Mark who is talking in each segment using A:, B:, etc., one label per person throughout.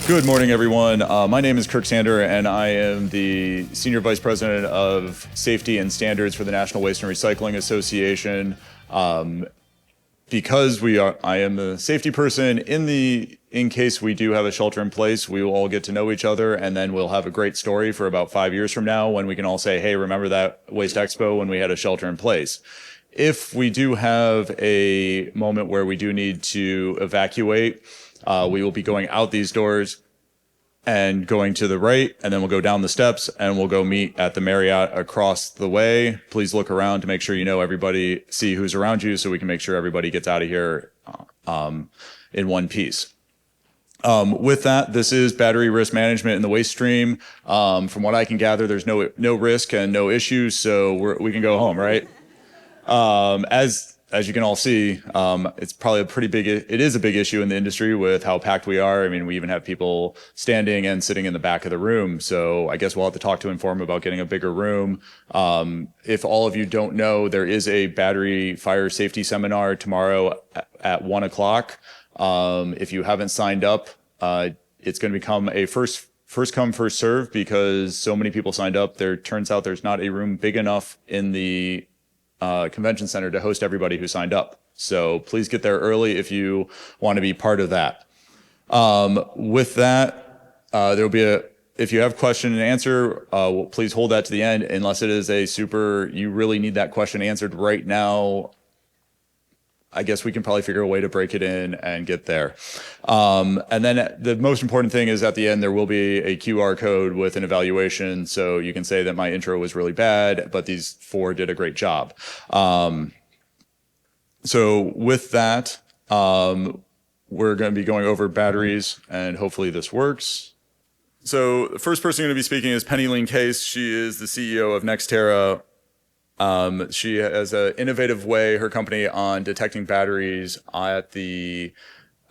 A: Good morning, everyone. My name is Kirk, and I am the Senior Vice President of Safety and Standards for the National Waste and Recycling Association. Because I am the safety person, in case we do have a shelter in place, we will all get to know each other, and then we'll have a great story for about 5 years from now when we can all say, hey, remember that WasteExpo when we had a shelter in place? If we do have a moment where we do need to evacuate, we will be going out these doors and going to the right, and then we'll go down the steps and we'll go meet at the Marriott across the way. Please look around to make sure you know everybody, see who's around you, so we can make sure everybody gets out of here in one piece. With that, this is battery risk management in the waste stream. From what I can gather, there's no risk and no issues, so we can go home, right? As you can all see, it's probably it is a big issue in the industry with how packed we are. I mean, we even have people standing and sitting in the back of the room. So I guess we'll have to talk to Inform about getting a bigger room. If all of you don't know, there is a battery fire safety seminar tomorrow at 1 o'clock. If you haven't signed up, it's going to become a first come, first serve because so many people signed up. Turns out there's not a room big enough in the convention center to host everybody who signed up. So please get there early if you want to be part of that. With that, there'll be if you have question and answer, please hold that to the end unless it is you really need that question answered right now. I guess we can probably figure a way to break it in and get there. And then the most important thing is at the end, there will be a QR code with an evaluation. So you can say that my intro was really bad, but these 4 did a great job. So with that, we're going to be going over batteries and hopefully this works. So the first person going to be speaking is Penny Case. She is the CEO of Nexstera. She has an innovative way, her company, on detecting batteries at the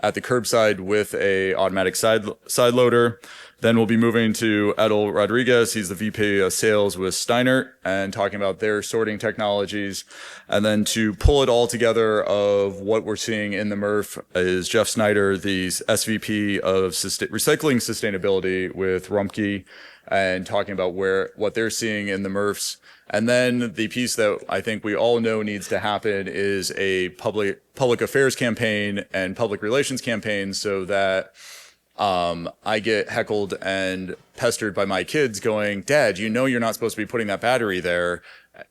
A: curbside with a automatic side loader. Then we'll be moving to Edel Rodriguez. He's the VP of Sales with STEINERT and talking about their sorting technologies. And then to pull it all together of what we're seeing in the MRF is Jeff Snyder, the SVP of Recycling Sustainability with Rumpke, and talking about what they're seeing in the MRFs. And then the piece that I think we all know needs to happen is a public affairs campaign and public relations campaign so that I get heckled and pestered by my kids going, Dad, you know you're not supposed to be putting that battery there,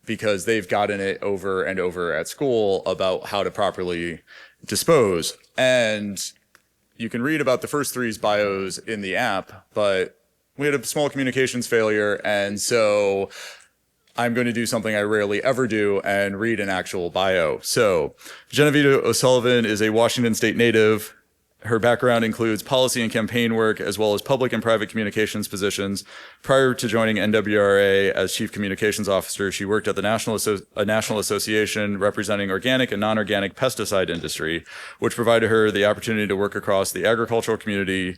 A: because they've gotten it over and over at school about how to properly dispose. And you can read about the first three's bios in the app, but we had a small communications failure, and so I'm going to do something I rarely ever do and read an actual bio. So Genevieve O'Sullivan is a Washington State native. Her background includes policy and campaign work, as well as public and private communications positions. Prior to joining NWRA as Chief Communications Officer, she worked at the national association representing organic and non-organic pesticide industry, which provided her the opportunity to work across the agricultural community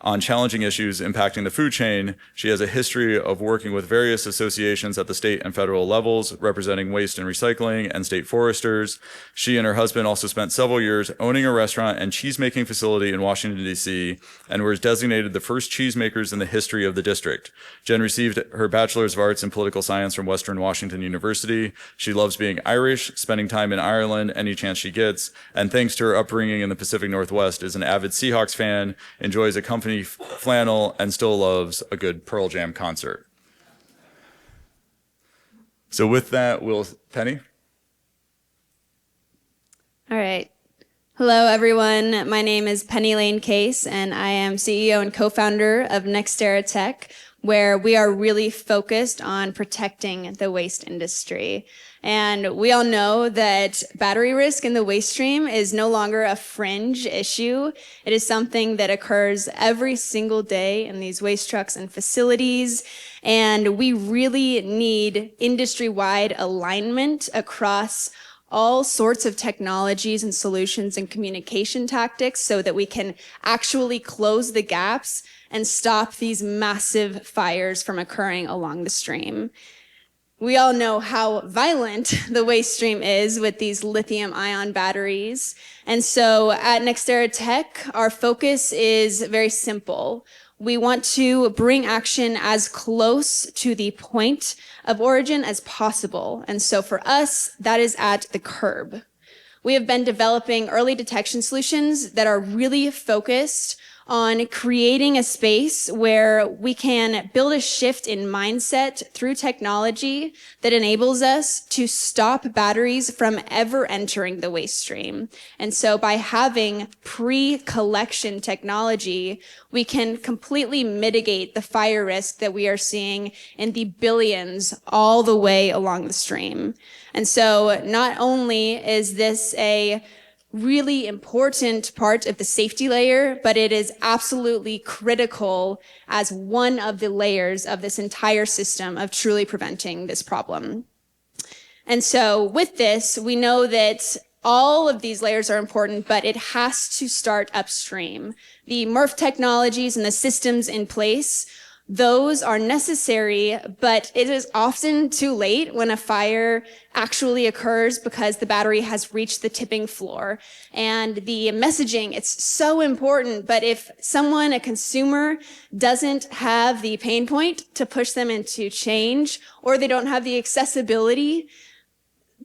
A: on challenging issues impacting the food chain. She has a history of working with various associations at the state and federal levels, representing waste and recycling and state foresters. She and her husband also spent several years owning a restaurant and cheesemaking facility in Washington, D.C., and were designated the first cheesemakers in the history of the district. Jen received her Bachelor's of Arts in Political Science from Western Washington University. She loves being Irish, spending time in Ireland any chance she gets, and thanks to her upbringing in the Pacific Northwest, is an avid Seahawks fan, enjoys a company flannel, and still loves a good Pearl Jam concert. So with that, Penny?
B: All right. Hello, everyone. My name is Penny Lane Case, and I am CEO and co-founder of Nexstera Tech, where we are really focused on protecting the waste industry. And we all know that battery risk in the waste stream is no longer a fringe issue. It is something that occurs every single day in these waste trucks and facilities. And we really need industry-wide alignment across all sorts of technologies and solutions and communication tactics so that we can actually close the gaps and stop these massive fires from occurring along the stream. we all know how violent the waste stream is with these lithium-ion batteries. And so at Nexstera Tech, our focus is very simple. We want to bring action as close to the point of origin as possible. And so for us, that is at the curb. We have been developing early detection solutions that are really focused on creating a space where we can build a shift in mindset through technology that enables us to stop batteries from ever entering the waste stream. And so by having pre-collection technology, we can completely mitigate the fire risk that we are seeing in the billions all the way along the stream. And so not only is this a really important part of the safety layer, but it is absolutely critical as one of the layers of this entire system of truly preventing this problem. And so with this, we know that all of these layers are important, but it has to start upstream. The MRF technologies and the systems in place, those are necessary, but it is often too late when a fire actually occurs because the battery has reached the tipping floor. And the messaging, it's so important, but if someone, a consumer, doesn't have the pain point to push them into change, or they don't have the accessibility,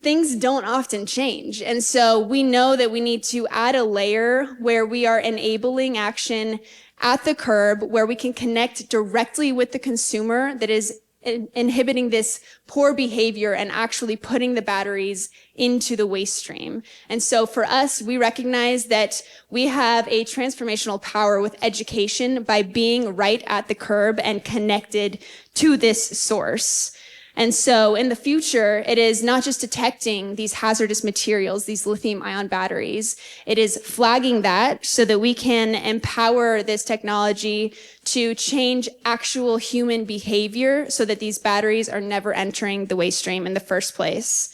B: things don't often change. And so we know that we need to add a layer where we are enabling action at the curb, where we can connect directly with the consumer that is inhibiting this poor behavior and actually putting the batteries into the waste stream. And so for us, we recognize that we have a transformational power with education by being right at the curb and connected to this source. And so in the future, it is not just detecting these hazardous materials, these lithium-ion batteries. It is flagging that so that we can empower this technology to change actual human behavior so that these batteries are never entering the waste stream in the first place.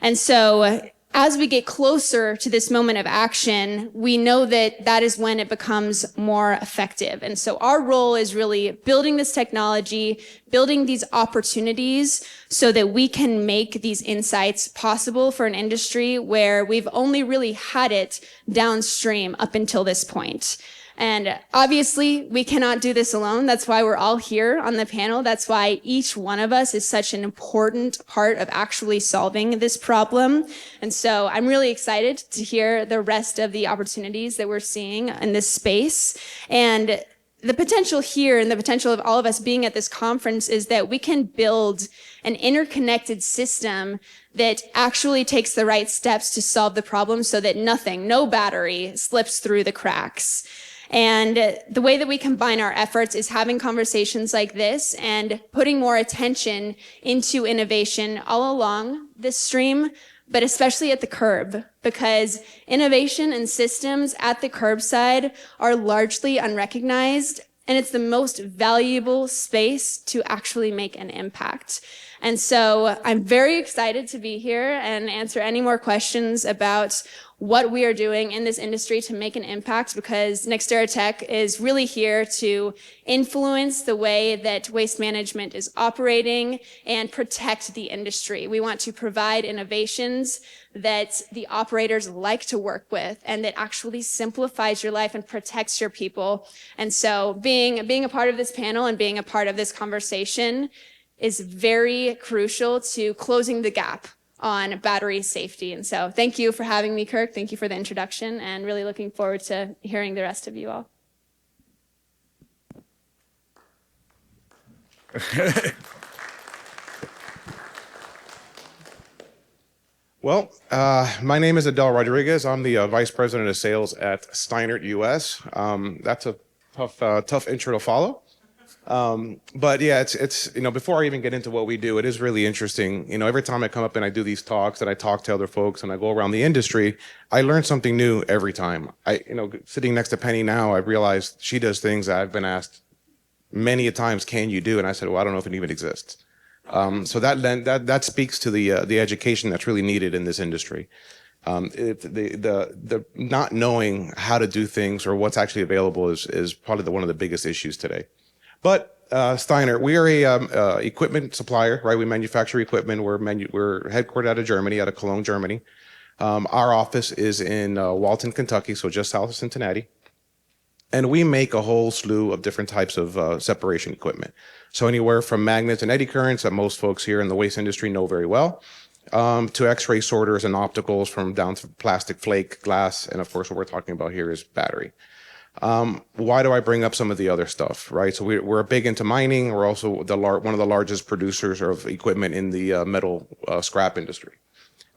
B: And so as we get closer to this moment of action, we know that that is when it becomes more effective. And so our role is really building this technology, building these opportunities so that we can make these insights possible for an industry where we've only really had it downstream up until this point. And obviously, we cannot do this alone. That's why we're all here on the panel. That's why each one of us is such an important part of actually solving this problem. And so I'm really excited to hear the rest of the opportunities that we're seeing in this space. And the potential here and the potential of all of us being at this conference is that we can build an interconnected system that actually takes the right steps to solve the problem so that no battery slips through the cracks. And the way that we combine our efforts is having conversations like this and putting more attention into innovation all along this stream, but especially at the curb, because innovation and systems at the curbside are largely unrecognized, and it's the most valuable space to actually make an impact. And so I'm very excited to be here and answer any more questions about what we are doing in this industry to make an impact, because Nextera Tech is really here to influence the way that waste management is operating and protect the industry. We want to provide innovations that the operators like to work with and that actually simplifies your life and protects your people. And so being a part of this panel and being a part of this conversation is very crucial to closing the gap on battery safety. And so thank you for having me, Kirk. Thank you for the introduction, and really looking forward to hearing the rest of you all.
C: Well, my name is Edel Rodriguez. I'm the Vice President of Sales at STEINERT US. That's a tough intro to follow. But yeah, it's before I even get into what we do, it is really interesting. Every time I come up and I do these talks and I talk to other folks and I go around the industry, I learn something new every time. Sitting next to Penny now, I realized she does things that I've been asked many a times, can you do? And I said, well, I don't know if it even exists. So that speaks to the education that's really needed in this industry. The not knowing how to do things or what's actually available is probably one of the biggest issues today. But Steiner, we are a equipment supplier, right? We manufacture equipment. We're headquartered out of Germany, out of Cologne, Germany. Our office is in Walton, Kentucky, so just south of Cincinnati. And we make a whole slew of different types of separation equipment. So anywhere from magnets and eddy currents that most folks here in the waste industry know very well, to X-ray sorters and opticals, from down to plastic flake, glass, and of course what we're talking about here is battery. Why do I bring up some of the other stuff, right? So we're big into mining. We're also one of the largest producers of equipment in the metal scrap industry.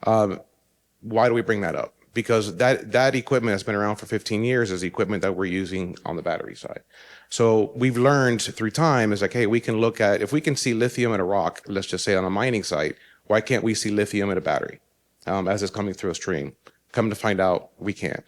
C: Why do we bring that up? Because that equipment has been around for 15 years is equipment that we're using on the battery side. So we've learned through time is like, hey, we can look at, if we can see lithium in a rock, let's just say on a mining site, why can't we see lithium in a battery as it's coming through a stream? Come to find out, we can't.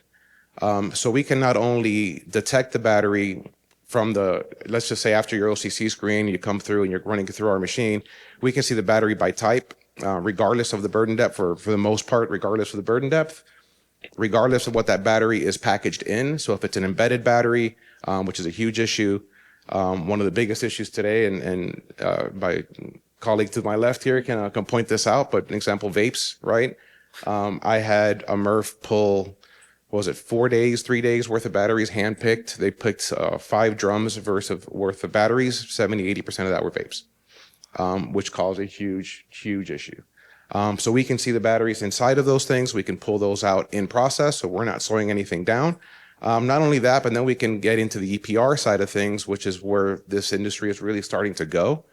C: So we can not only detect the battery from the, let's just say after your OCC screen, you come through and you're running through our machine, we can see the battery by type, regardless of the burden depth, for the most part, regardless of the burden depth, regardless of what that battery is packaged in. So if it's an embedded battery, which is a huge issue, one of the biggest issues today, and my colleague to my left here can point this out, but an example, vapes, right? I had a MRF pull, what was it, 4 days, 3 days worth of batteries, handpicked. They picked 5 drums worth of batteries, 70, 80% of that were vapes, which caused a huge, huge issue. So we can see the batteries inside of those things. We can pull those out in process, so we're not slowing anything down. Not only that, but then we can get into the EPR side of things, which is where this industry is really starting to go.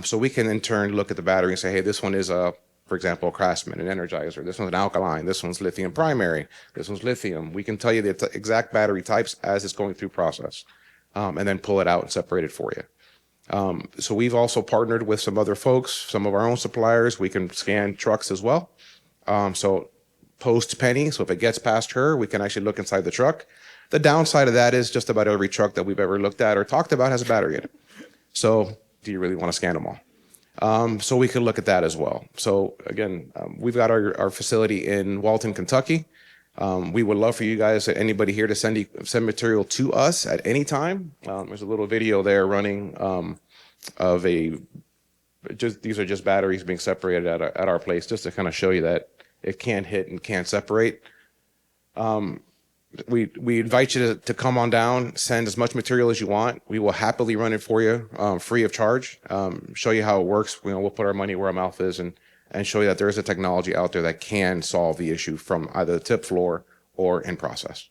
C: So we can in turn look at the battery and say, hey, this one is for example, a Craftsman, an Energizer. This one's an alkaline. This one's lithium primary. This one's lithium. We can tell you the exact battery types as it's going through process, and then pull it out and separate it for you. So we've also partnered with some other folks, some of our own suppliers. We can scan trucks as well. So post Penny, so if it gets past her, we can actually look inside the truck. The downside of that is just about every truck that we've ever looked at or talked about has a battery in it. So do you really want to scan them all? So we can look at that as well. So again, we've got our facility in Walton, Kentucky. We would love for you guys, anybody here, to send material to us at any time. There's a little video there running of these are just batteries being separated at our place, just to kind of show you that it can hit and can separate. We invite you to come on down, send as much material as you want. We will happily run it for you, free of charge, show you how it works. We'll put our money where our mouth is and show you that there is a technology out there that can solve the issue from either the tip floor or in process.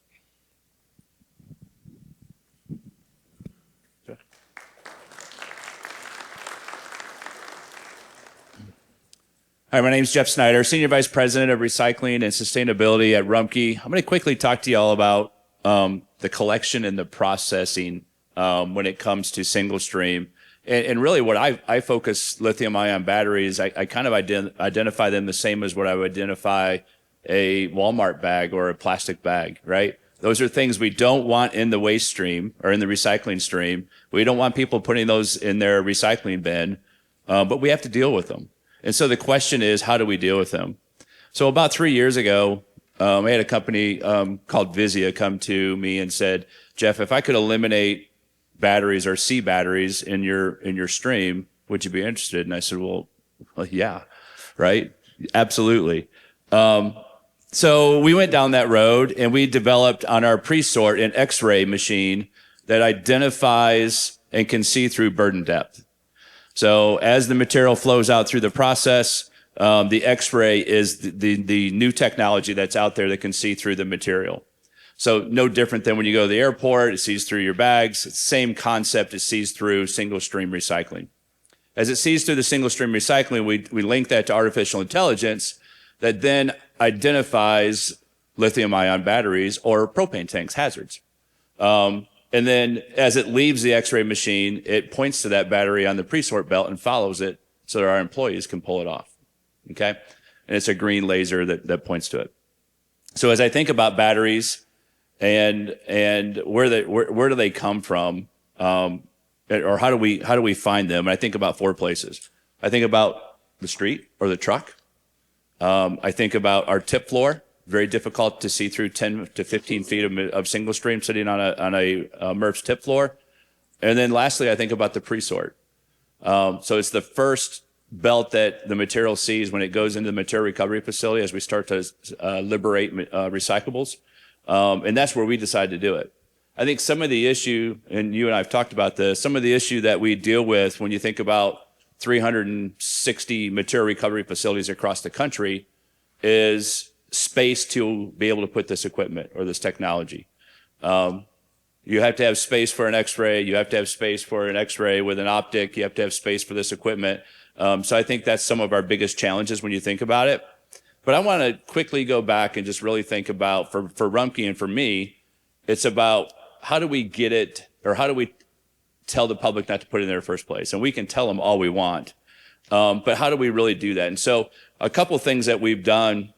D: Hi, my name is Jeff Snyder, Senior Vice President of Recycling and Sustainability at Rumpke. I'm going to quickly talk to you all about the collection and the processing when it comes to single stream. And really what I focus lithium-ion batteries, I kind of identify them the same as what I would identify a Walmart bag or a plastic bag, right? Those are things we don't want in the waste stream or in the recycling stream. We don't want people putting those in their recycling bin, but we have to deal with them. And so the question is, how do we deal with them? So about 3 years ago, I had a company called Visia come to me and said, Jeff, if I could eliminate batteries or C batteries in your stream, would you be interested? And I said, well yeah, right? Absolutely. So we went down that road and we developed on our pre-sort an X-ray machine that identifies and can see through burden depth. So as the material flows out through the process, the X-ray is the new technology that's out there that can see through the material. So no different than when you go to the airport, it sees through your bags. It's the same concept, it sees through single stream recycling. As it sees through the single stream recycling, we link that to artificial intelligence that then identifies lithium-ion batteries or propane tanks, hazards. And then as it leaves the X-ray machine, it points to that battery on the pre-sort belt and follows it so that our employees can pull it off, okay? And it's a green laser that points to it. So as I think about batteries and where do they come from, or how do we find them? And I think about 4 places. I think about the street or the truck. I think about our tip floor. Very difficult to see through 10 to 15 feet of single stream sitting on a MRF's tip floor. And then lastly, I think about the pre-sort. So it's the first belt that the material sees when it goes into the material recovery facility as we start to liberate recyclables. And that's where we decide to do it. I think some of the issue, and you and I have talked about this, some of the issue that we deal with when you think about 360 material recovery facilities across the country is space to be able to put this equipment or this technology. You have to have space for an X-ray. You have to have space for an X-ray with an optic. You have to have space for this equipment. So I think that's some of our biggest challenges when you think about it. But I want to quickly go back and just really think about, for Rumpke and for me, it's about how do we get it, or how do we tell the public not to put it in their first place? And we can tell them all we want. But how do we really do that? And so a couple things that we've done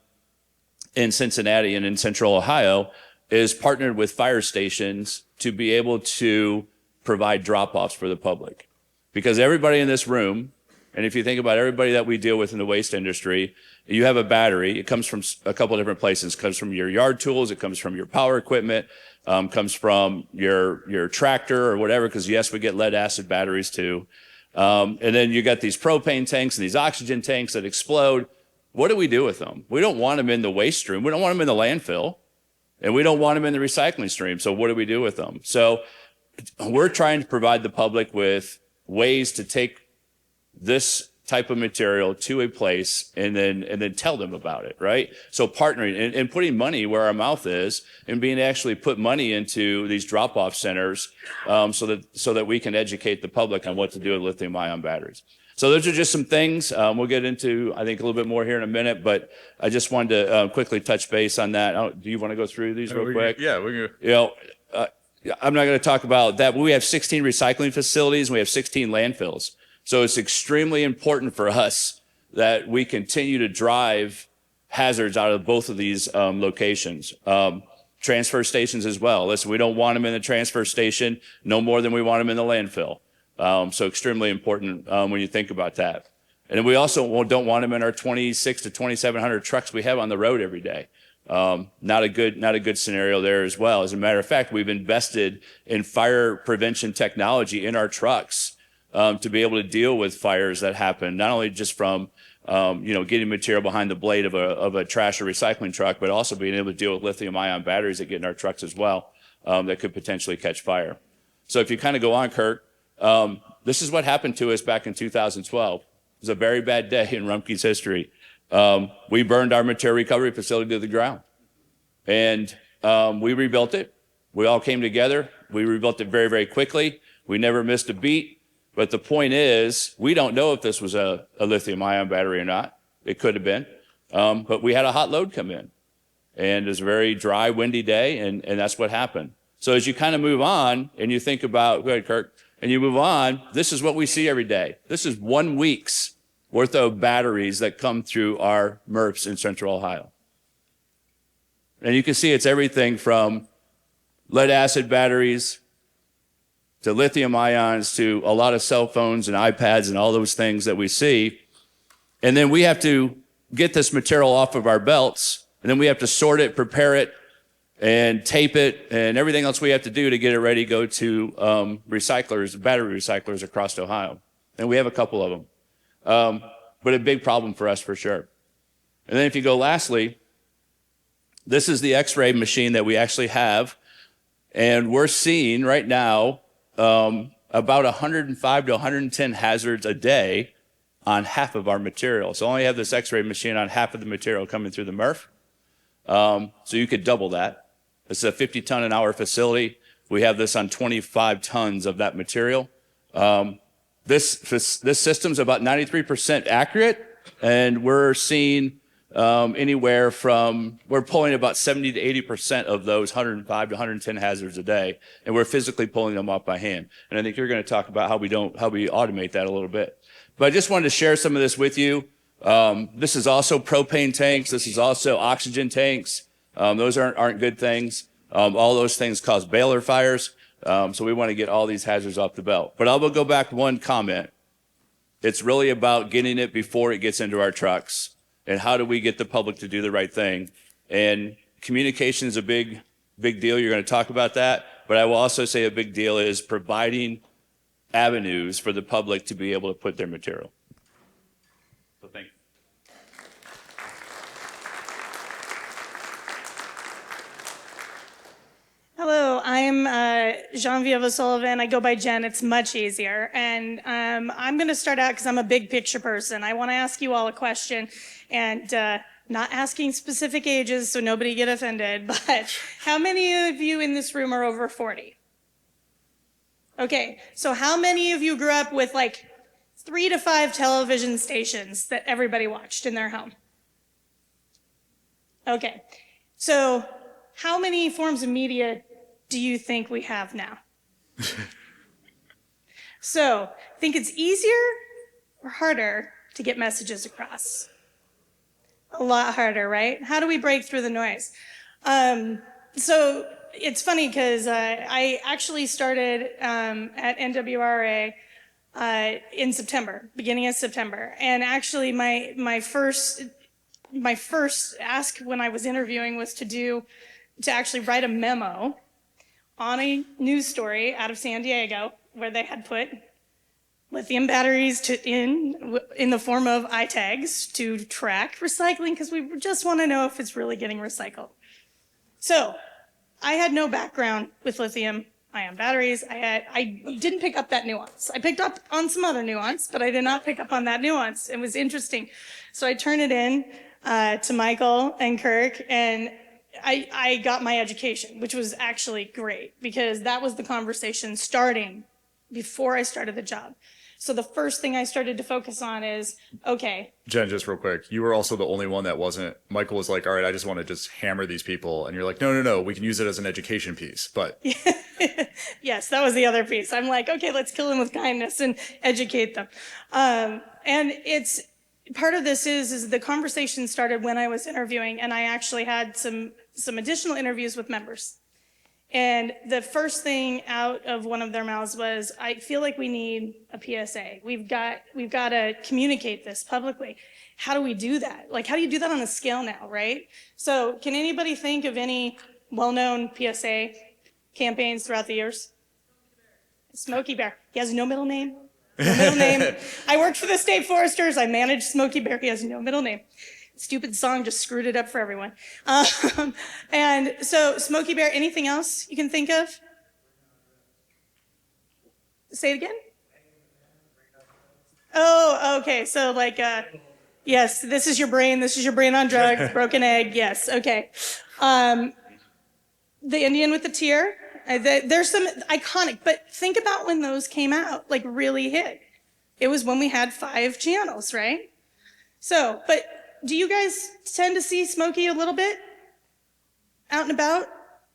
D: in Cincinnati and in Central Ohio is partnered with fire stations to be able to provide drop-offs for the public. Because everybody in this room, and if you think about everybody that we deal with in the waste industry, you have a battery. It comes from a couple of different places. It comes from your yard tools. It comes from your power equipment. Comes from your tractor or whatever, because yes, we get lead acid batteries too. And then you got these propane tanks and these oxygen tanks that explode. What do we do with them? We don't want them in the waste stream. We don't want them in the landfill. And we don't want them in the recycling stream. So what do we do with them? So we're trying to provide the public with ways to take this type of material to a place and then tell them about it, right? So partnering and putting money where our mouth is and being actually put money into these drop-off centers so that we can educate the public on what to do with lithium-ion batteries. So those are just some things. We'll get into, I think, a little bit more here in a minute, but I just wanted to quickly touch base on that. Do you want to go through these real quick?
A: Yeah, we can.
D: You know, I'm not going to talk about that, but we have 16 recycling facilities and we have 16 landfills. So it's extremely important for us that we continue to drive hazards out of both of these locations. Transfer stations as well. Listen, we don't want them in the transfer station no more than we want them in the landfill. So extremely important when you think about that. And we also don't want them in our 26 to 2,700 trucks we have on the road every day. Not a good scenario there as well. As a matter of fact, we've invested in fire prevention technology in our trucks to be able to deal with fires that happen, not only just from getting material behind the blade of a trash or recycling truck, but also being able to deal with lithium-ion batteries that get in our trucks as well that could potentially catch fire. So if you kind of go on, Kirk, this is what happened to us back in 2012. It was a very bad day in Rumpke's history. We burned our material recovery facility to the ground. And we rebuilt it. We all came together. We rebuilt it very, very quickly. We never missed a beat. But the point is, we don't know if this was a lithium-ion battery or not. It could have been. But we had a hot load come in. And it was a very dry, windy day, and that's what happened. So as you kind of move on, and you think about, go ahead, Kirk, and you move on, this is what we see every day. This is 1 week's worth of batteries that come through our MRFs in Central Ohio. And you can see it's everything from lead acid batteries to lithium ions to a lot of cell phones and iPads and all those things that we see. And then we have to get this material off of our belts, and then we have to sort it, prepare it, and tape it, and everything else we have to do to get it ready to go to recyclers, battery recyclers across Ohio. And we have a couple of them. But a big problem for us for sure. And then if you go lastly, this is the X-ray machine that we actually have. And we're seeing right now about 105 to 110 hazards a day on half of our material. So only have this X-ray machine on half of the material coming through the MRF. So you could double that. This is a 50-ton an hour facility. We have this on 25 tons of that material. This system's about 93% accurate, and we're seeing anywhere from, we're pulling about 70 to 80% of those 105 to 110 hazards a day, and we're physically pulling them off by hand. And I think you're going to talk about how we automate that a little bit. But I just wanted to share some of this with you. This is also propane tanks. This is also oxygen tanks. Those aren't good things. All those things cause baler fires. So we want to get all these hazards off the belt. But I will go back to one comment. It's really about getting it before it gets into our trucks. And how do we get the public to do the right thing? And communication is a big deal. You're going to talk about that. But I will also say a big deal is providing avenues for the public to be able to put their material. So thank you.
E: Hello, I'm Genevieve O'Sullivan. I go by Jen. It's much easier. And I'm going to start out because I'm a big picture person. I want to ask you all a question, and not asking specific ages so nobody get offended, but how many of you in this room are over 40? Okay, so how many of you grew up with like 3 to 5 television stations that everybody watched in their home? Okay, so how many forms of media do you think we have now? So, think it's easier or harder to get messages across? A lot harder, right? How do we break through the noise? So it's funny because I actually started at NWRA in September, beginning of September, and actually my first ask when I was interviewing was to actually write a memo on a news story out of San Diego where they had put lithium batteries in the form of eye tags to track recycling because we just want to know if it's really getting recycled. So I had no background with lithium-ion batteries. I didn't pick up that nuance. I picked up on some other nuance, but I did not pick up on that nuance. It was interesting. So I turned it in to Michael and Kirk, and I got my education, which was actually great because that was the conversation starting before I started the job. So the first thing I started to focus on is, okay.
A: Jen, just real quick, you were also the only one that wasn't. Michael was like, all right, I just want to just hammer these people. And you're like, no, we can use it as an education piece. But
E: yes, that was the other piece. I'm like, okay, let's kill them with kindness and educate them. And it's part of this is the conversation started when I was interviewing, and I actually had some additional interviews with members. And the first thing out of one of their mouths was, I feel like we need a PSA. We've got to communicate this publicly. How do we do that? Like, how do you do that on a scale now, right? So can anybody think of any well-known PSA campaigns throughout the years? Smokey Bear. He has no middle name. No middle name. I worked for the state foresters. I managed Smokey Bear. He has no middle name. Stupid song just screwed it up for everyone. And so Smokey Bear, anything else you can think of? Say it again? Oh, okay. So like, yes, this is your brain on drugs, broken egg. Yes, okay. The Indian with the tear. There's some iconic, but think about when those came out, like really hit. It was when we had 5 channels, right? So, but do you guys tend to see Smokey a little bit out and about?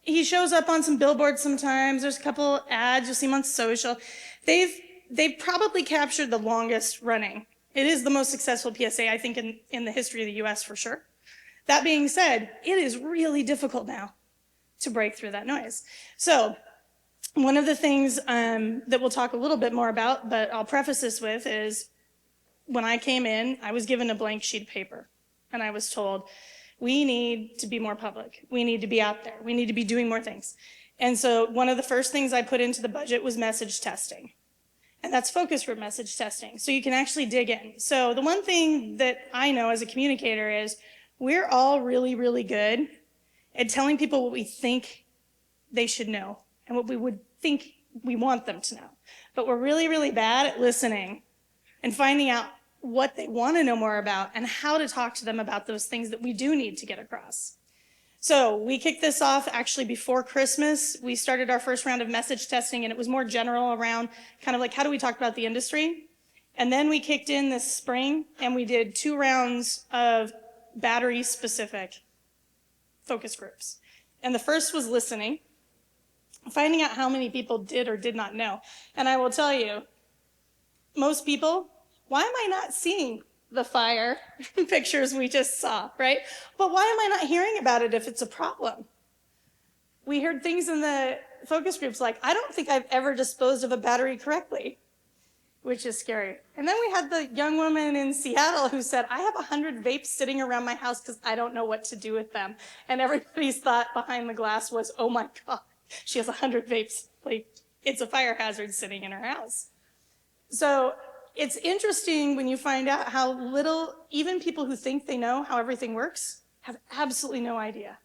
E: He shows up on some billboards sometimes. There's a couple ads. You'll see him on social. They've probably captured the longest running. It is the most successful PSA, I think, in the history of the U.S. for sure. That being said, it is really difficult now to break through that noise. So one of the things that we'll talk a little bit more about, but I'll preface this with, is when I came in, I was given a blank sheet of paper. And I was told, we need to be more public. We need to be out there. We need to be doing more things. And so one of the first things I put into the budget was message testing. And that's focus group message testing. So you can actually dig in. So the one thing that I know as a communicator is we're all really, really good at telling people what we think they should know and what we would think we want them to know. But we're really, really bad at listening and finding out what they want to know more about and how to talk to them about those things that we do need to get across. So we kicked this off actually before Christmas. We started our first round of message testing, and it was more general around kind of like, how do we talk about the industry? And then we kicked in this spring, and we did 2 rounds of battery-specific focus groups. And the first was listening, finding out how many people did or did not know. And I will tell you, most people, why am I not seeing the fire pictures we just saw, right? But why am I not hearing about it if it's a problem? We heard things in the focus groups like, I don't think I've ever disposed of a battery correctly, which is scary. And then we had the young woman in Seattle who said, I have 100 vapes sitting around my house because I don't know what to do with them. And everybody's thought behind the glass was, oh my God, she has 100 vapes. Like, it's a fire hazard sitting in her house. So it's interesting when you find out how little, even people who think they know how everything works, have absolutely no idea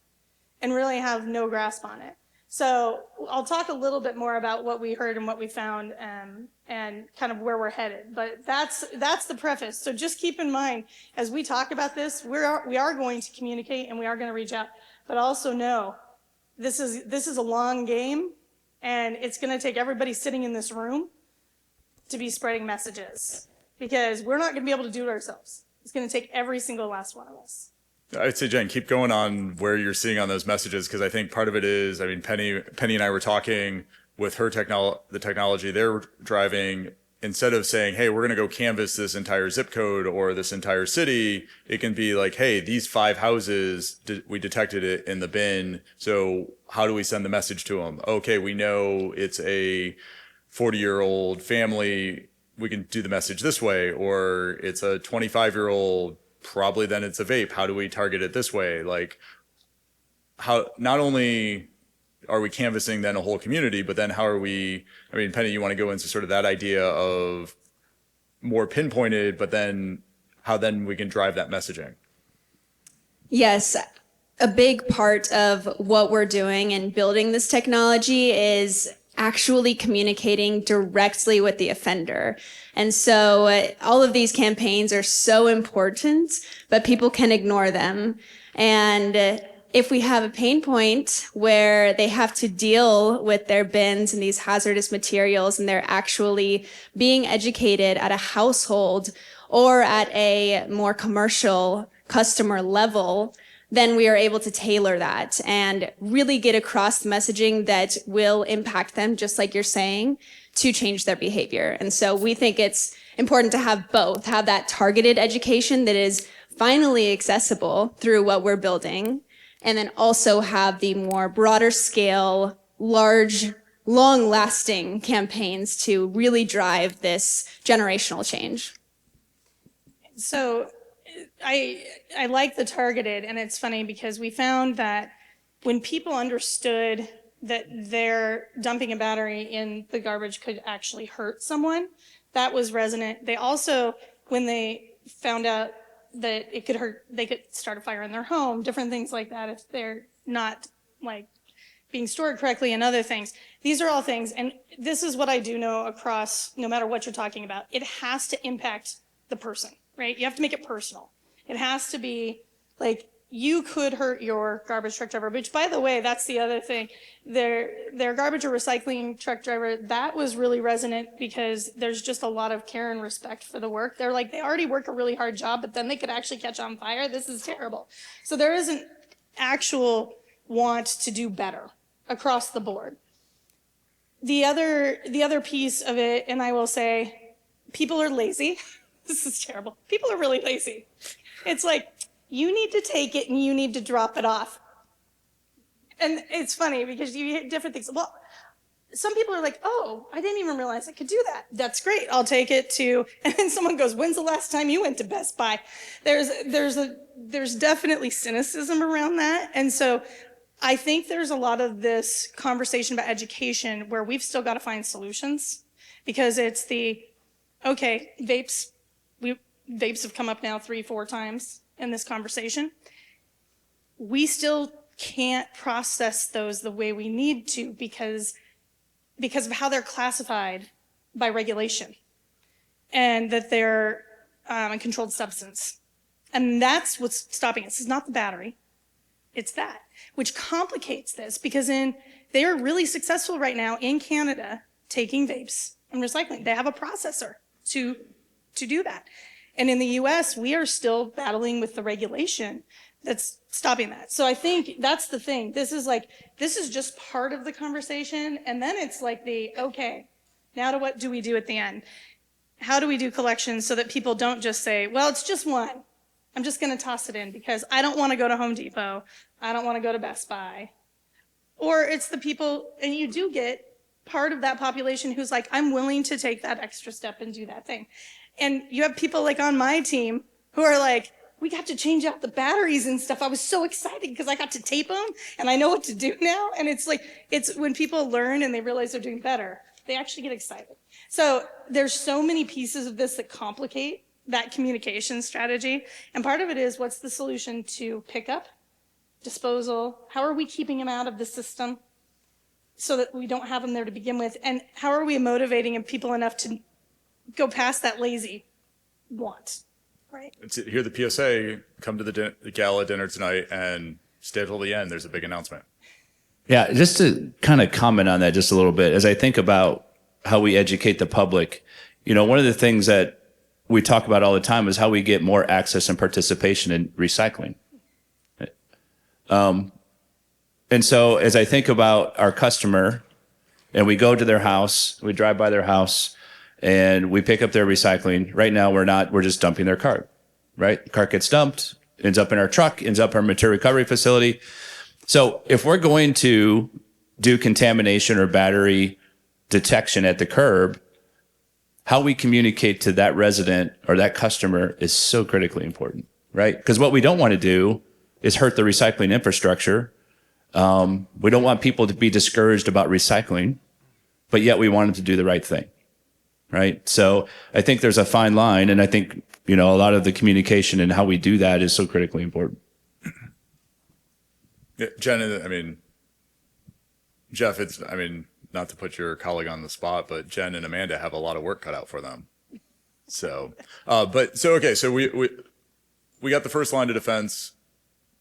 E: and really have no grasp on it. So I'll talk a little bit more about what we heard and what we found and kind of where we're headed. But that's the preface. So just keep in mind, as we talk about this, we are going to communicate and we are going to reach out. But also know this is a long game, and it's going to take everybody sitting in this room to be spreading messages, because we're not going to be able to do it ourselves. It's going to take every single last one of us.
A: I'd say, Jen, keep going on where you're seeing on those messages, because I think part of it is, I mean, Penny and I were talking with her the technology they're driving. Instead of saying, hey, we're going to go canvass this entire zip code or this entire city, it can be like, hey, these 5 houses, we detected it in the bin. So how do we send the message to them? Okay, we know it's a 40-year-old family. We can do the message this way. Or it's a 25-year-old, probably then it's a vape. How do we target it this way? Like, how not only are we canvassing then a whole community, but then how are we, I mean, Penny, you want to go into sort of that idea of more pinpointed, but then how then we can drive that messaging?
B: Yes, a big part of what we're doing and building this technology is actually communicating directly with the offender. And so all of these campaigns are so important, but people can ignore them. And if we have a pain point where they have to deal with their bins and these hazardous materials, and they're actually being educated at a household or at a more commercial customer level, then we are able to tailor that and really get across the messaging that will impact them, just like you're saying, to change their behavior. And so we think it's important to have both, have that targeted education that is finally accessible through what we're building, and then also have the more broader scale, large, long-lasting campaigns to really drive this generational change.
E: So I like the targeted, and it's funny because we found that when people understood that their dumping a battery in the garbage could actually hurt someone, that was resonant. They also, when they found out that it could hurt, they could start a fire in their home, different things like that if they're not like being stored correctly and other things. These are all things, and this is what I do know across, no matter what you're talking about, it has to impact the person, right? You have to make it personal. It has to be like, you could hurt your garbage truck driver, which, by the way, that's the other thing. Their garbage or recycling truck driver, that was really resonant because there's just a lot of care and respect for the work. They're like, they already work a really hard job, but then they could actually catch on fire. This is terrible. So there is an actual want to do better across the board. The other piece of it, and I will say, people are lazy. This is terrible. People are really lazy. It's like, you need to take it and you need to drop it off. And it's funny because you hear different things. Well, some people are like, oh, I didn't even realize I could do that. That's great. I'll take it to, and then someone goes, when's the last time you went to Best Buy? There's definitely cynicism around that. And so I think there's a lot of this conversation about education where we've still got to find solutions, because it's okay, vapes have come up now 3-4 times in this conversation. We still can't process those the way we need to because of how they're classified by regulation, and that they're a controlled substance. And that's what's stopping us. It's not the battery. It's that, which complicates this, because they are really successful right now in Canada taking vapes and recycling. They have a processor to do that. And in the US, we are still battling with the regulation that's stopping that. So I think that's the thing. This is just part of the conversation. And then it's like okay, now what do we do at the end? How do we do collections so that people don't just say, well, it's just one. I'm just going to toss it in because I don't want to go to Home Depot. I don't want to go to Best Buy. Or it's the people, and you do get part of that population who's like, I'm willing to take that extra step and do that thing. And you have people like on my team who are like, we got to change out the batteries and stuff. I was so excited because I got to tape them and I know what to do now. And it's like, it's when people learn and they realize they're doing better. They actually get excited. So there's so many pieces of this that complicate that communication strategy. And part of it is, what's the solution to pickup, disposal? How are we keeping them out of the system so that we don't have them there to begin with? And how are we motivating people enough to go past that lazy want, right?
A: Hear the PSA, come to the gala dinner tonight and stay till the end. There's a big announcement.
D: Yeah, just to kind of comment on that just a little bit, as I think about how we educate the public, one of the things that we talk about all the time is how we get more access and participation in recycling. And so as I think about our customer and we go to their house, we drive by their house and we pick up their recycling, right now we're just dumping their cart, right? The cart gets dumped, ends up in our truck, ends up in our material recovery facility. So if we're going to do contamination or battery detection at the curb, how we communicate to that resident or that customer is so critically important, right? Because what we don't want to do is hurt the recycling infrastructure. We don't want people to be discouraged about recycling, but yet we want them to do the right thing, right? So I think there's a fine line, and I think, a lot of the communication and how we do that is so critically important.
A: Yeah, Jen, Jeff, not to put your colleague on the spot, but Jen and Amanda have a lot of work cut out for them. So, so we got the first line of defense.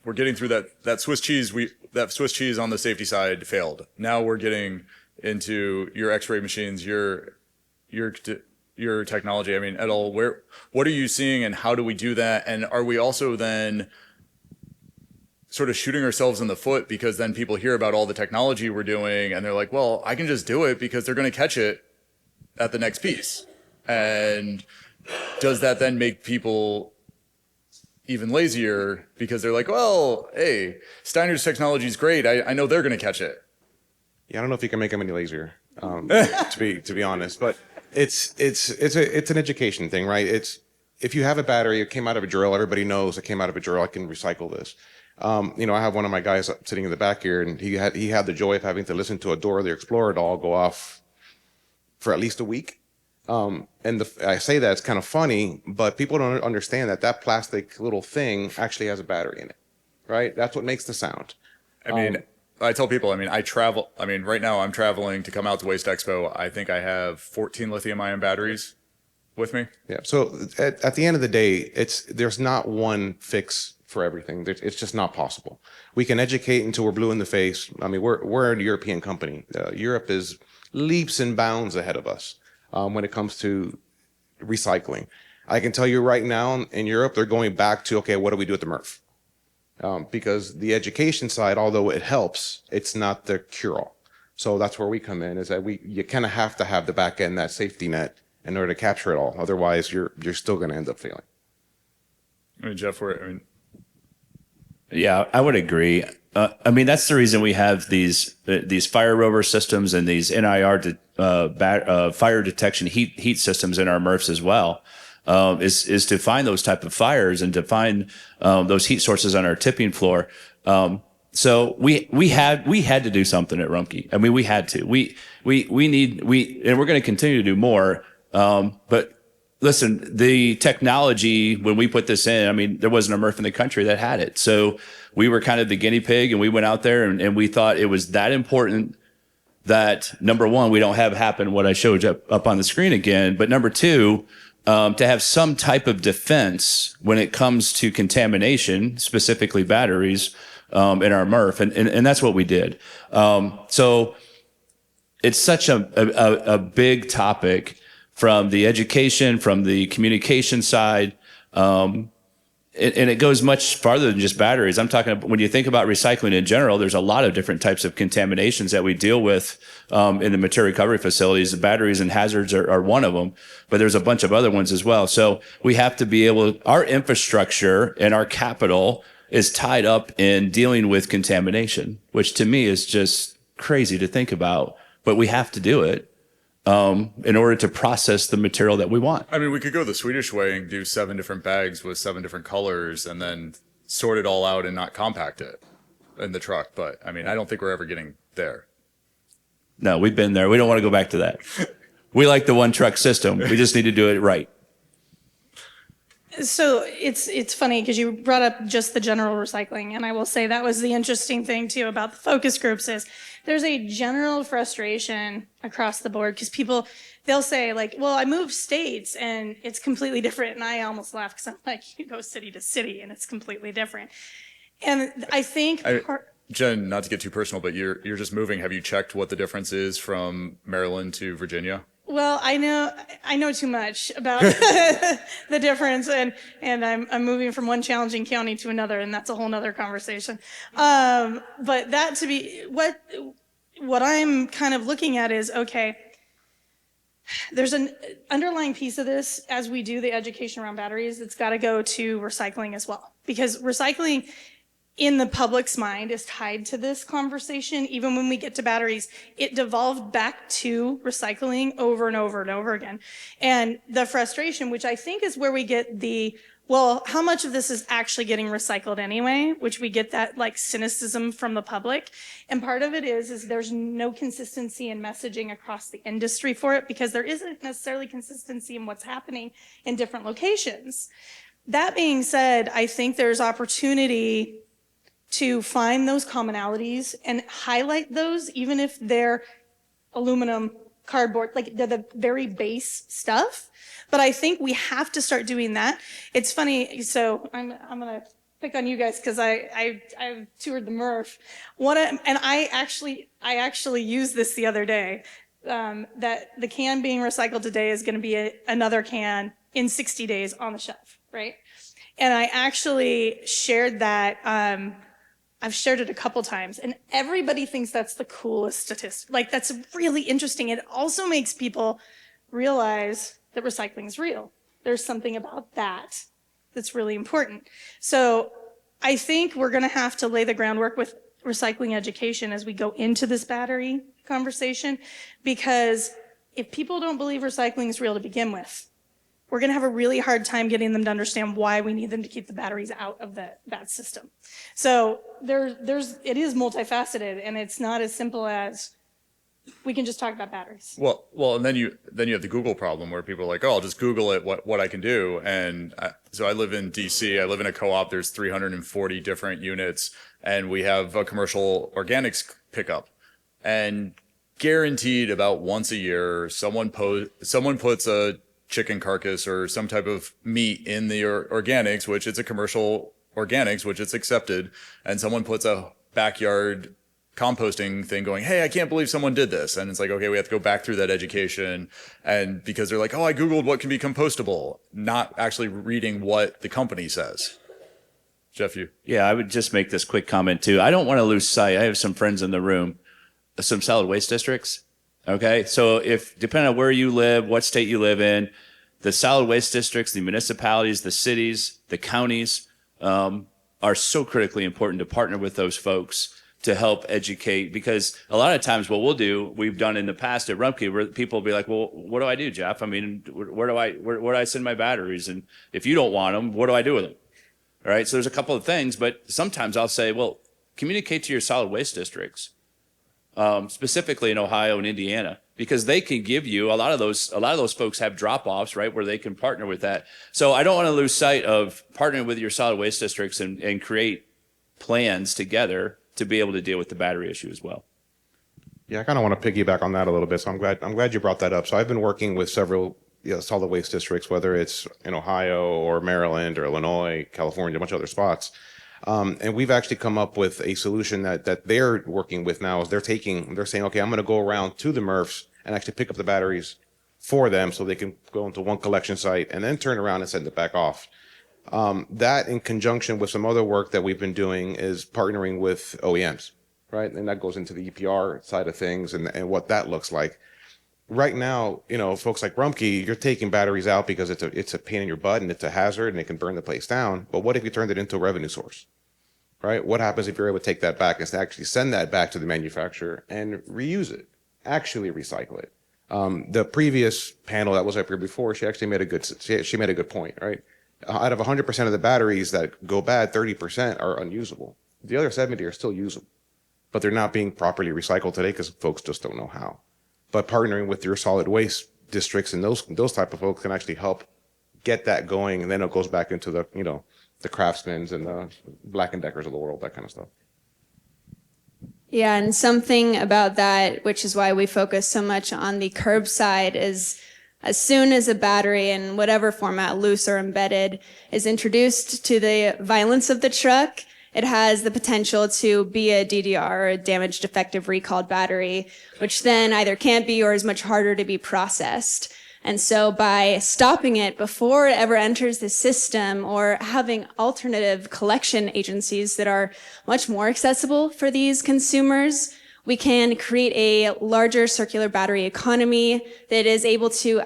A: We're getting through that Swiss cheese. That Swiss cheese on the safety side failed. Now we're getting into your X-ray machines, your technology. Edel, what are you seeing, and how do we do that? And are we also then sort of shooting ourselves in the foot, because then people hear about all the technology we're doing and they're like, well, I can just do it because they're going to catch it at the next piece. And does that then make people even lazier because they're like, well, hey, STEINERT's technology is great. I know they're going to catch it.
C: Yeah, I don't know if you can make them any lazier, to be honest, but it's an education thing, right? If you have a battery, it came out of a drill, everybody knows it came out of a drill, I can recycle this. I have one of my guys sitting in the back here, and he had the joy of having to listen to a Dora the Explorer doll go off for at least a week. I say that it's kind of funny, but people don't understand that plastic little thing actually has a battery in it, right? That's what makes the sound.
A: I tell people, I travel. Right now I'm traveling to come out to WasteExpo. I think I have 14 lithium-ion batteries with me.
C: Yeah. So at the end of the day, there's not one fix for everything. It's just not possible. We can educate until we're blue in the face. We're a European company. Europe is leaps and bounds ahead of us when it comes to recycling. I can tell you right now in Europe, they're going back to, okay, what do we do at the MRF? Because the education side, although it helps, it's not the cure-all. So that's where we come in, is that you kind of have to have the back end, that safety net, in order to capture it all. Otherwise, you're still going to end up failing.
A: Jeff,
D: Yeah, I would agree. That's the reason we have these fire rover systems and these NIR fire detection heat systems in our MRFs as well. Is to find those type of fires and to find those heat sources on our tipping floor. So we had to do something at Rumpke. We had to. And we're going to continue to do more. But listen, the technology, when we put this in, there wasn't a MRF in the country that had it. So we were kind of the guinea pig, and we went out there and we thought it was that important that, number one, we don't have happen what I showed you up on the screen again. But number two, to have some type of defense when it comes to contamination, specifically batteries, in our MRF. And that's what we did. So it's such a big topic, from the education, from the communication side. And it goes much farther than just batteries. I'm talking, when you think about recycling in general, there's a lot of different types of contaminations that we deal with in the material recovery facilities. The batteries and hazards are one of them, but there's a bunch of other ones as well. So we have to be our infrastructure and our capital is tied up in dealing with contamination, which to me is just crazy to think about, but we have to do it in order to process the material that we want.
A: We could go the Swedish way and do 7 different bags with 7 different colors and then sort it all out and not compact it in the truck. But I don't think we're ever getting there.
D: No, we've been there. We don't want to go back to that. We like the one truck system. We just need to do it right.
E: So it's funny because you brought up just the general recycling, and I will say that was the interesting thing too about the focus groups is there's a general frustration across the board because they'll say like, well, I moved states and it's completely different, and I almost laugh because I'm like, you go city to city and it's completely different. And I think
A: Jen, not to get too personal, but you're just moving. Have you checked what the difference is from Maryland to Virginia?
E: Well, I know too much about the difference, and I'm moving from one challenging county to another, and that's a whole nother conversation. But that to be what I'm kind of looking at is, okay, there's an underlying piece of this as we do the education around batteries. It's got to go to recycling as well, because recycling in the public's mind is tied to this conversation. Even when we get to batteries, it devolved back to recycling over and over and over again. And the frustration, which I think is where we get well, how much of this is actually getting recycled anyway, which we get that like cynicism from the public. And part of it is there's no consistency in messaging across the industry for it, because there isn't necessarily consistency in what's happening in different locations. That being said, I think there's opportunity to find those commonalities and highlight those, even if they're aluminum, cardboard, like they're the very base stuff. But I think we have to start doing that. It's funny, so I'm gonna pick on you guys because I've toured the MRF. And I actually used this the other day, that the can being recycled today is gonna be another can in 60 days on the shelf, right? And I actually shared that, I've shared it a couple times, and everybody thinks that's the coolest statistic. Like, that's really interesting. It also makes people realize that recycling is real. There's something about that that's really important. So I think we're going to have to lay the groundwork with recycling education as we go into this battery conversation, because if people don't believe recycling is real to begin with, we're going to have a really hard time getting them to understand why we need them to keep the batteries out of that system. So it is multifaceted, and it's not as simple as we can just talk about batteries.
A: Well, and then you have the Google problem where people are like, oh, I'll just Google it, what I can do. And so I live in DC. I live in a co-op. There's 340 different units, and we have a commercial organics pickup. And guaranteed about once a year, someone puts a chicken carcass or some type of meat in the organics, which it's a commercial organics, which it's accepted. And someone puts a backyard composting thing going, hey, I can't believe someone did this. And it's like, okay, we have to go back through that education. And because they're like, oh, I Googled what can be compostable, not actually reading what the company says. Jeff, you?
D: Yeah, I would just make this quick comment too. I don't want to lose sight. I have some friends in the room, some solid waste districts. Okay, so depending on where you live, what state you live in, the solid waste districts, the municipalities, the cities, the counties are so critically important to partner with those folks to help educate. Because a lot of times what we've done in the past at Rumpke, where people will be like, well, what do I do, Jeff? I mean, where do I send my batteries? And if you don't want them, what do I do with them? All right, so there's a couple of things, but sometimes I'll say, well, communicate to your solid waste districts. Specifically in Ohio and Indiana, because they can give you a lot of those folks have drop-offs, right, where they can partner with that. So I don't want to lose sight of partnering with your solid waste districts and create plans together to be able to deal with the battery issue as well.
C: Yeah, I kind of want to piggyback on that a little bit. So I'm glad you brought that up. So I've been working with several solid waste districts, whether it's in Ohio or Maryland or Illinois, California, a bunch of other spots. And we've actually come up with a solution that they're working with now. Is they're saying, okay, I'm going to go around to the MRFs and actually pick up the batteries for them so they can go into one collection site and then turn around and send it back off. That in conjunction with some other work that we've been doing is partnering with OEMs, right? And that goes into the EPR side of things and what that looks like. Right now, folks like Rumpke, you're taking batteries out because it's a pain in your butt and it's a hazard and it can burn the place down. But what if you turned it into a revenue source, right? What happens if you're able to take that back and to actually send that back to the manufacturer and reuse it, actually recycle it? The previous panel that was up here before, she actually made a good point, right? Out of 100% of the batteries that go bad, 30% are unusable. The other 70 are still usable. but they're not being properly recycled today because folks just don't know how. But partnering with your solid waste districts and those type of folks can actually help get that going, and then it goes back into the, you know, the Craftsmans and the Black and Deckers of the world, that kind of stuff.
B: Yeah, and something about that, which is why we focus so much on the curbside, is as soon as a battery in whatever format, loose or embedded, is introduced to the violence of the truck, it has the potential to be a DDR, or a damaged, defective, recalled battery, which then either can't be or is much harder to be processed. And so by stopping it before it ever enters the system, or having alternative collection agencies that are much more accessible for these consumers, we can create a larger circular battery economy that is able to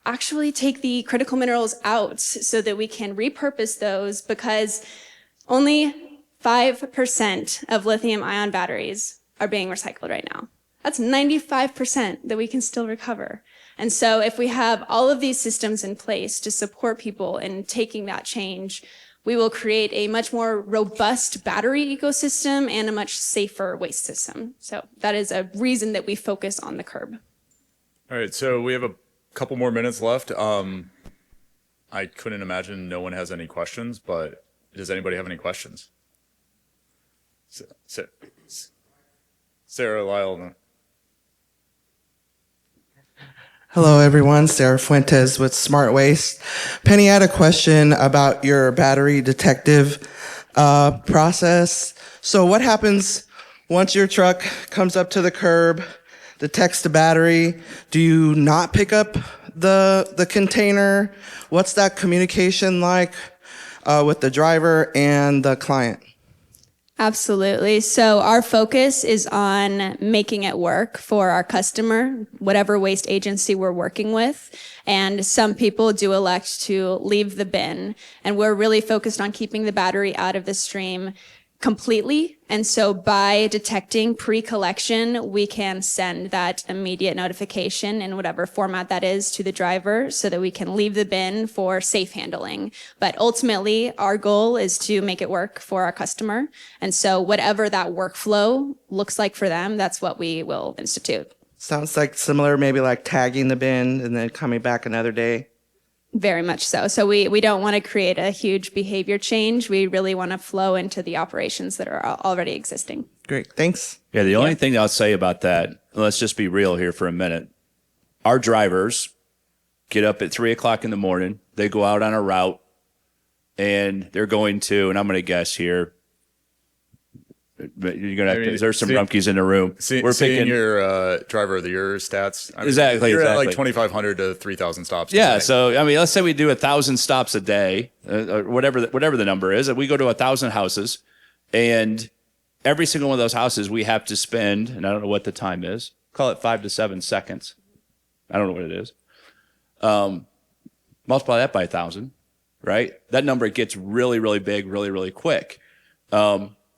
B: actually take the critical minerals out so that we can repurpose those, because only 5% of lithium ion batteries are being recycled right now. That's 95% that we can still recover. And so if we have all of these systems in place to support people in taking that change, we will create a much more robust battery ecosystem and a much safer waste system. So that is a reason that we focus on the curb.
A: All right, so we have a couple more minutes left. I couldn't imagine no one has any questions, but does anybody have any questions? Sarah, Lyle.
F: Hello, everyone. Sarah Fuentes with Smart Waste. Penny, I had a question about your battery detective process. So what happens once your truck comes up to the curb, detects the battery? Do you not pick up the container? What's that communication like with the driver and the client?
B: Absolutely. So our focus is on making it work for our customer, whatever waste agency we're working with. And some people do elect to leave the bin. And we're really focused on keeping the battery out of the stream completely. And so by detecting pre-collection, we can send that immediate notification in whatever format that is to the driver so that we can leave the bin for safe handling. But ultimately, our goal is to make it work for our customer. And so whatever that workflow looks like for them, that's what we will institute.
F: Sounds like similar, maybe like tagging the bin and then coming back another day.
B: Very much so. So we don't want to create a huge behavior change. We really want to flow into the operations that are already existing.
F: Great. Thanks.
D: Yeah, the only thing I'll say about that, let's just be real here for a minute. Our drivers get up at 3 o'clock in the morning. They go out on a route, and they're going to, and I'm going to guess here, you're gonna have to, there's some Rumpkes in the room.
A: We're picking your driver of the year stats. I mean,
D: Exactly.
A: You're at like 2,500 to 3,000 stops.
D: Yeah. So, I mean, let's say we do 1,000 stops a day, or whatever the number is, and we go to 1,000 houses, and every single one of those houses we have to spend, and I don't know what the time is, call it 5 to 7 seconds. I don't know what it is. Multiply that by 1,000, right? That number gets really, really big, really, really quick.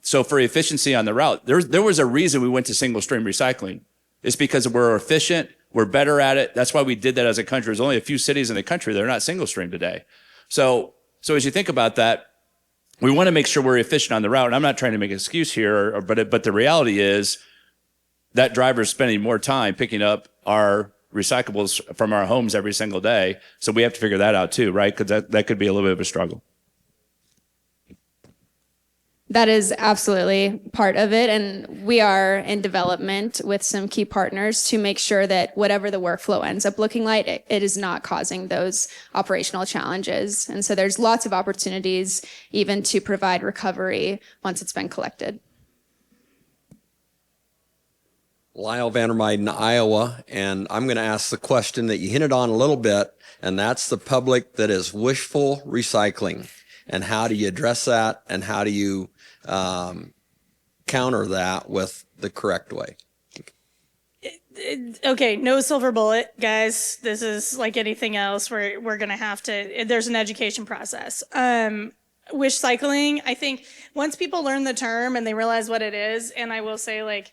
D: So for efficiency on the route, there was a reason we went to single stream recycling. It's because we're efficient, we're better at it. That's why we did that as a country. There's only a few cities in the country that are not single stream today. So as you think about that, we want to make sure we're efficient on the route. And I'm not trying to make an excuse here, but the reality is that driver is spending more time picking up our recyclables from our homes every single day. So we have to figure that out too, right? Because that could be a little bit of a struggle.
B: That is absolutely part of it. And we are in development with some key partners to make sure that whatever the workflow ends up looking like, it is not causing those operational challenges. And so there's lots of opportunities even to provide recovery once it's been collected.
G: Lyle Vandermeiden, Iowa, and I'm going to ask the question that you hinted on a little bit, and that's the public that is wishful recycling. And how do you address that, and how do you counter that with the correct way?
E: Okay, no silver bullet, guys. This is like anything else. We're going to have to, there's an education process. Wish cycling, I think once people learn the term and they realize what it is, and I will say, like,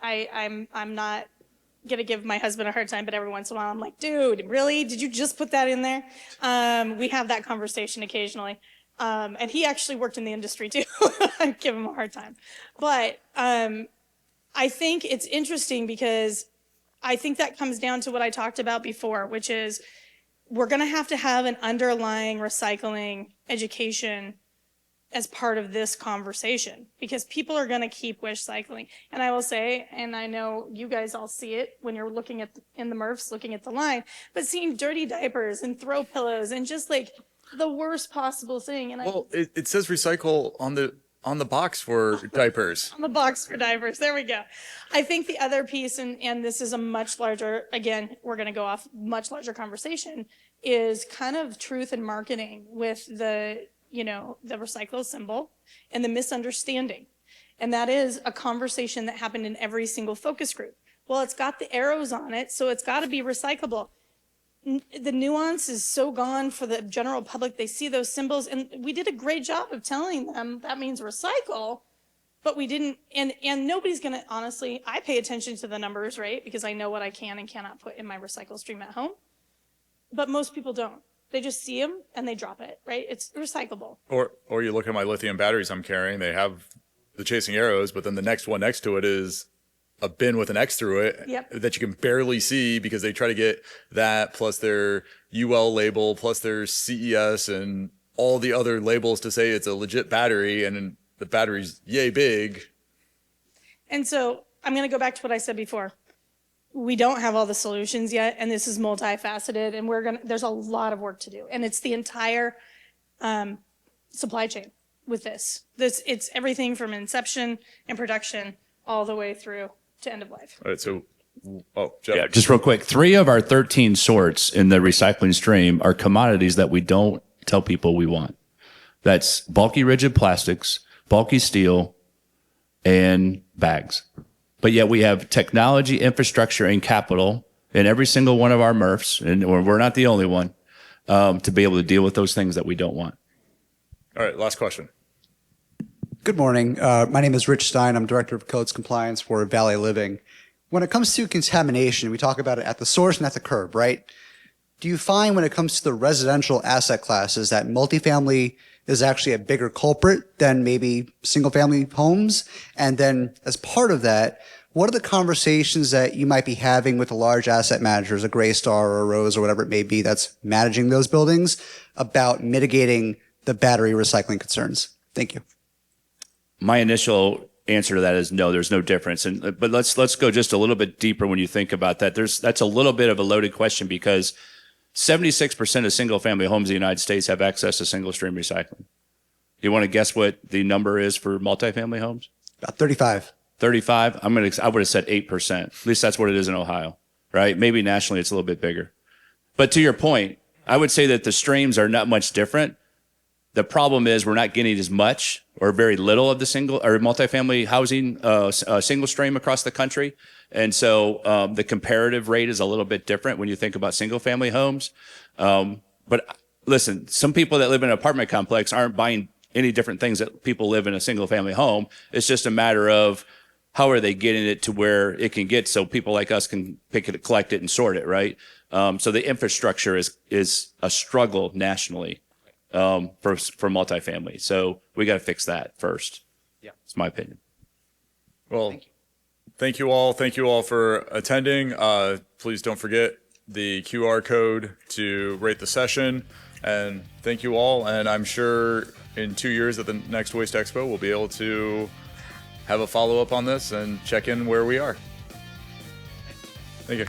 E: I'm not going to give my husband a hard time, but every once in a while I'm like, dude, really? Did you just put that in there? We have that conversation occasionally. And he actually worked in the industry too. I give him a hard time. But I think it's interesting because I think that comes down to what I talked about before, which is we're going to have an underlying recycling education as part of this conversation, because people are going to keep wish cycling. And I will say, and I know you guys all see it when you're looking at in the MRFs, looking at the line, but seeing dirty diapers and throw pillows and just like the worst possible thing. And
A: Well, it says recycle on the box for diapers.
E: on the box for diapers. There we go. I think the other piece, and this is a much larger, again, we're going to go off much larger conversation, is kind of truth in marketing with the recycle symbol and the misunderstanding. And that is a conversation that happened in every single focus group. Well, it's got the arrows on it, so it's got to be recyclable. The nuance is so gone for the general public. They see those symbols, and we did a great job of telling them that means recycle, but we didn't, and nobody's gonna, honestly, I pay attention to the numbers, right? Because I know what I can and cannot put in my recycle stream at home, but most people don't. They just see them and they drop it, right? It's recyclable.
A: Or you look at my lithium batteries I'm carrying, they have the chasing arrows, but then the next one next to it is a bin with an X through it.
E: Yep.
A: That you can barely see because they try to get that plus their UL label plus their CES and all the other labels to say it's a legit battery, and the battery's yay big.
E: And so I'm going to go back to what I said before. We don't have all the solutions yet, and this is multifaceted, and there's a lot of work to do. And it's the entire supply chain with this. It's everything from inception and production all the way through to end of life.
A: All right, so, Jeff.
D: Yeah, just real quick. 3 of our 13 sorts in the recycling stream are commodities that we don't tell people we want. That's bulky rigid plastics, bulky steel, and bags. But yet we have technology, infrastructure, and capital in every single one of our MRFs, and we're not the only one, to be able to deal with those things that we don't want.
A: All right, last question.
H: Good morning. My name is Rich Stein. I'm Director of Codes Compliance for Valley Living. When it comes to contamination, we talk about it at the source and at the curb, right? Do you find when it comes to the residential asset classes that multifamily is actually a bigger culprit than maybe single-family homes? And then as part of that, what are the conversations that you might be having with the large asset managers, a Greystar or a Rose or whatever it may be that's managing those buildings, about mitigating the battery recycling concerns? Thank you.
D: My initial answer to that is no, there's no difference. But let's go just a little bit deeper when you think about that. That's a little bit of a loaded question because 76% of single-family homes in the United States have access to single-stream recycling. You want to guess what the number is for multifamily homes?
H: About 35.
D: 35? I would have said 8%. At least that's what it is in Ohio, right? Maybe nationally it's a little bit bigger. But to your point, I would say that the streams are not much different. The problem is we're not getting as much or very little of the single or multifamily housing single stream across the country. And so the comparative rate is a little bit different when you think about single family homes. But listen, some people that live in an apartment complex aren't buying any different things that people live in a single family home. It's just a matter of how are they getting it to where it can get so people like us can pick it, collect it, and sort it, right? So the infrastructure is a struggle nationally for multifamily. So we got to fix that first. Yeah, it's my opinion.
A: Well, thank you all. Thank you all for attending. Please don't forget the QR code to rate the session. And thank you all. And I'm sure in 2 years at the next WasteExpo, we'll be able to have a follow-up on this and check in where we are. Thank you.